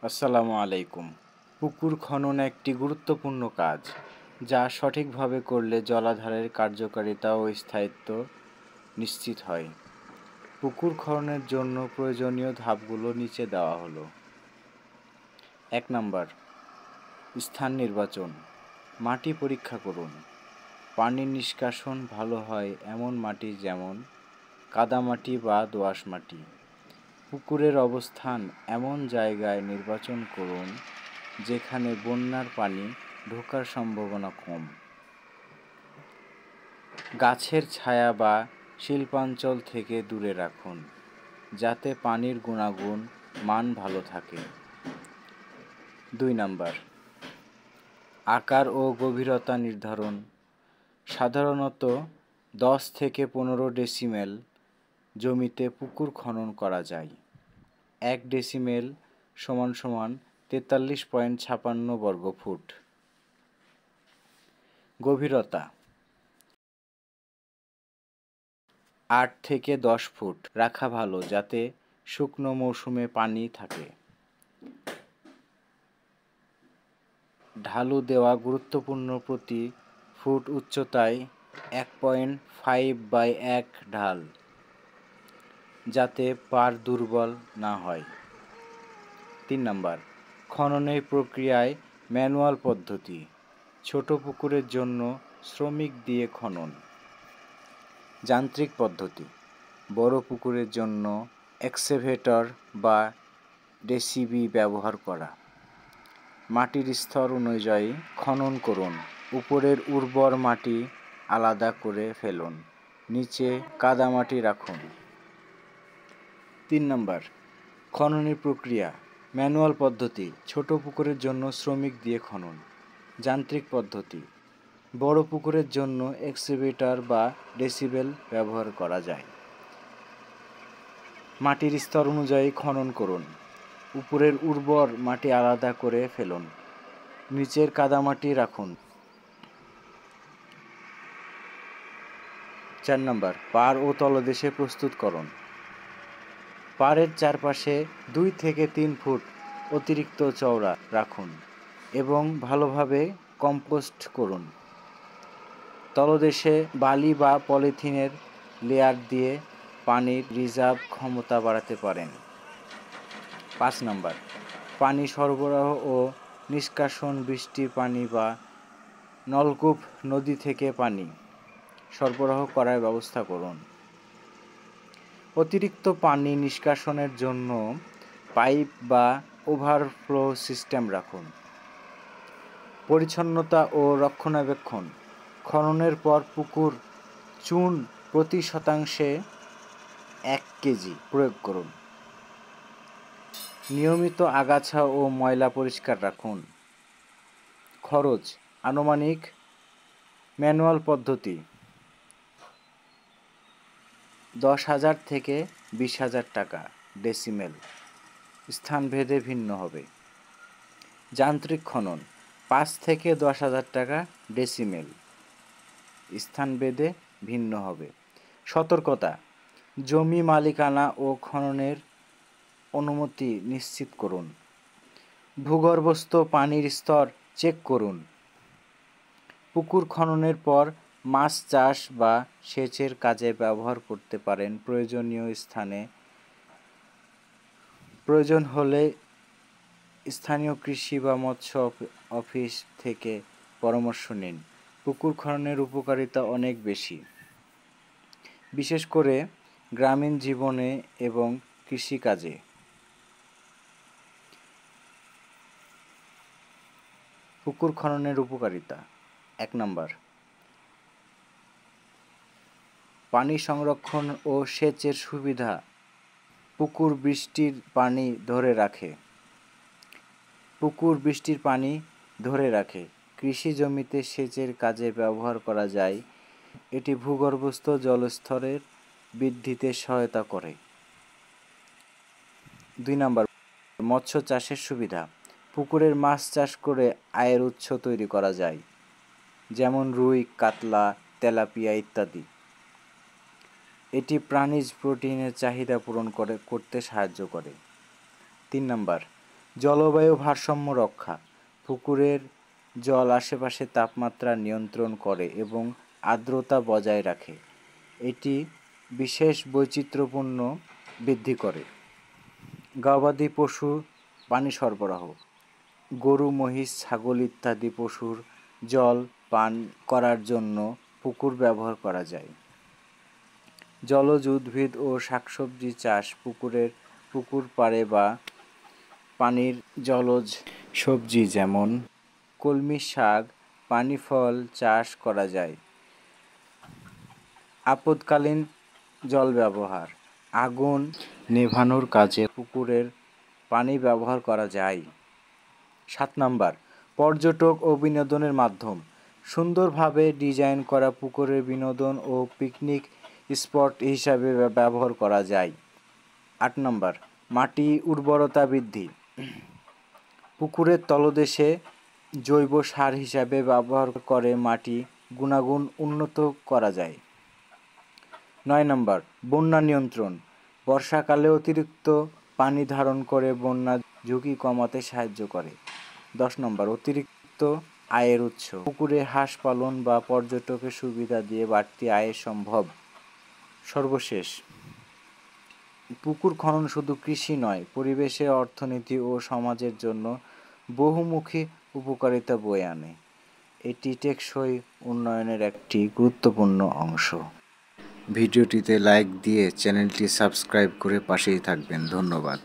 আসসালামু আলাইকুম। পুকুর খনন একটি গুরুত্বপূর্ণ কাজ, যা সঠিকভাবে করলে জলাধারের কার্যকারিতা ও স্থায়িত্ব নিশ্চিত হয়। পুকুর খননের জন্য প্রয়োজনীয় ধাপগুলো নিচে দেওয়া হলো। ১ নাম্বার, স্থান নির্বাচন। মাটি পরীক্ষা করুন। পানির নিষ্কাশন ভালো হয় এমন মাটি, যেমন কাদামাটি বা দোআঁশ মাটি। পুকুরের অবস্থান এমন জায়গায় নির্বাচন করুন যেখানে বন্যার পানি ঢোকার সম্ভাবনা কম। গাছের ছায়া বা শিল্পাঞ্চল থেকে দূরে রাখুন, যাতে পানির গুণাগুণ মান ভালো থাকে। ২ নাম্বার, আকার ও গভীরতা নির্ধারণ। সাধারণত 10 থেকে 15 ডেসিমেল জমিতে পুকুর খনন করা যায়। 1 ডেসিমেল সমান সমান 43.56 বর্গফুট। গভীরতা 8 থেকে 10 ফুট রাখা ভালো, যাতে শুকনো মৌসুমে পানি থাকে। ঢালু দেওয়া গুরুত্বপূর্ণ, প্রতি ফুট উচ্চতায় 1.5/1 ঢাল, যাতে পাড় দুর্বল না হয়। 3 নাম্বার, খননের প্রক্রিয়ায় ম্যানুয়াল পদ্ধতি। ছোট পুকুরের জন্য শ্রমিক দিয়ে খনন। যান্ত্রিক পদ্ধতি। বড় পুকুরের জন্য এক্সকেভেটর বা জেসিবি ব্যবহার করা। মাটির স্তর অনুযায়ী খনন করুন। উপরের উর্বর মাটি আলাদা করে ফেলুন, নিচে কাদামাটি রাখুন। 3 নাম্বার, খননের প্রক্রিয়া ম্যানুয়াল পদ্ধতি। ছোট পুকুরের জন্য শ্রমিক দিয়ে খনন। যান্ত্রিক পদ্ধতি। বড় পুকুরের জন্য এক্সকেভেটর বা জেসিবি ব্যবহার করা যায়। মাটির স্তর অনুযায়ী খনন করুন। উপরের উর্বর মাটি আলাদা করে ফেলুন, নিচের কাদামাটি রাখুন। 4 নাম্বার, পাড় ও তলদেশে প্রস্তুতকরণ। পাড়ের চারপাশে 2 থেকে 3 ফুট অতিরিক্ত চওড়া রাখুন এবং ভালোভাবে কম্পোস্ট করুন। তলদেশে বালি বা পলিথিনের লেয়ার দিয়ে পানির রিজার্ভ ক্ষমতা বাড়াতে পারেন। 5 নাম্বার, পানি সরবরাহ ও নিষ্কাশন। বৃষ্টির পানি বা নলকূপ, নদী থেকে পানি সরবরাহ করার ব্যবস্থা করুন। অতিরিক্ত পানি নিষ্কাশনের জন্য পাইপ বা ওভারফ্লো সিস্টেম রাখুন। পরিচ্ছন্নতা ও রক্ষণাবেক্ষণ। খননের পর পুকুর চুন প্রতি শতাংশে 1 কেজি প্রয়োগ করুন। নিয়মিত আগাছা ও ময়লা পরিষ্কার রাখুন। খরচ আনুমানিক। ম্যানুয়াল পদ্ধতি 10,000 থেকে 20,000 টাকা ডেসিমেল, স্থানভেদে ভিন্ন হবে। যান্ত্রিক খনন 5 থেকে 10,000 টাকা ডেসিমেল, স্থানভেদে ভিন্ন হবে। সতর্কতা, জমি মালিকানা ও খননের অনুমতি নিশ্চিত করুন। ভূগর্ভস্থ পানির স্তর চেক করুন। পুকুর খননের পর মাছ চাষ বা সেচের কাজে ব্যবহার করতে পারেন। প্রয়োজনীয় স্থানে প্রয়োজন হলে স্থানীয় কৃষি বা মৎস্য অফিস থেকে পরামর্শ নিন। পুকুর খননের উপকারিতা অনেক বেশি, বিশেষ করে গ্রামীণ জীবনে এবং কৃষিকাজে। পুকুর খননের উপকারিতা। 1 নাম্বার, পানি সংরক্ষণ ও সেচের সুবিধা। পুকুর বৃষ্টির পানি ধরে রাখে। কৃষি জমিতে সেচের কাজে ব্যবহার করা যায়। এটি ভূগর্ভস্থ জলস্তরের বৃদ্ধিতে সহায়তা করে। 2 নাম্বার, মৎস্য চাষের সুবিধা। পুকুরের মাছ চাষ করে আয়ের উৎস তৈরি করা যায়, যেমন রুই, কাতলা, তেলাপিয়া ইত্যাদি। এটি প্রাণীজ প্রোটিনের চাহিদা পূরণ করতে সাহায্য করে। 3 নাম্বার, জলবায়ু ভারসাম্য রক্ষা, পুকুরের জল আশেপাশে তাপমাত্রা নিয়ন্ত্রণ করে এবং আর্দ্রতা বজায় রাখে। এটি বিশেষ বৈচিত্র্যপূর্ণ বৃদ্ধি করে। গবাদি পশু পানি সরবরাহ, গরু, মহিষ, ছাগল ইত্যাদি পশুর জল পান করার জন্য পুকুর ব্যবহার করা যায়। জলজ উদ্ভিদ ও শাকসবজি চাষ, পুকুর পাড়ে বা পানির জলজ সবজি যেমন কলমি শাক, পানি ফল চাষ করা যায়। আপদকালীন জল ব্যবহার, আগুন নেভানোর কাজে পুকুরের পানি ব্যবহার করা যায়। 7 নাম্বার, পর্যটক ও বিনোদনের মাধ্যম, সুন্দরভাবে ডিজাইন করা পুকুরের বিনোদন ও পিকনিক স্পট হিসাবে ব্যবহার করা যায়। 8 নাম্বার, মাটি উর্বরতা বৃদ্ধি, পুকুরের তলদেশে জৈব সার হিসাবে ব্যবহার করে মাটি গুণাগুণ উন্নত করা যায়। 9 নাম্বার, বন্যা নিয়ন্ত্রণ, বর্ষাকালে অতিরিক্ত পানি ধারণ করে বন্যা ঝুঁকি কমাতে সাহায্য করে। 10 নম্বর, অতিরিক্ত আয়ের উৎস, পুকুরে হাঁস পালন বা পর্যটকের সুবিধা দিয়ে বাড়তি আয় সম্ভব। সর্বশেষ, পুকুর খনন শুধু কৃষি নয়, পরিবেশে, অর্থনীতি ও সমাজের জন্য বহুমুখী উপকারিতা বয়ে আনে। এটি টেকসই উন্নয়নের একটি গুরুত্বপূর্ণ অংশ। ভিডিওটিতে লাইক দিয়ে চ্যানেলটি সাবস্ক্রাইব করে পাশেই থাকবেন। ধন্যবাদ।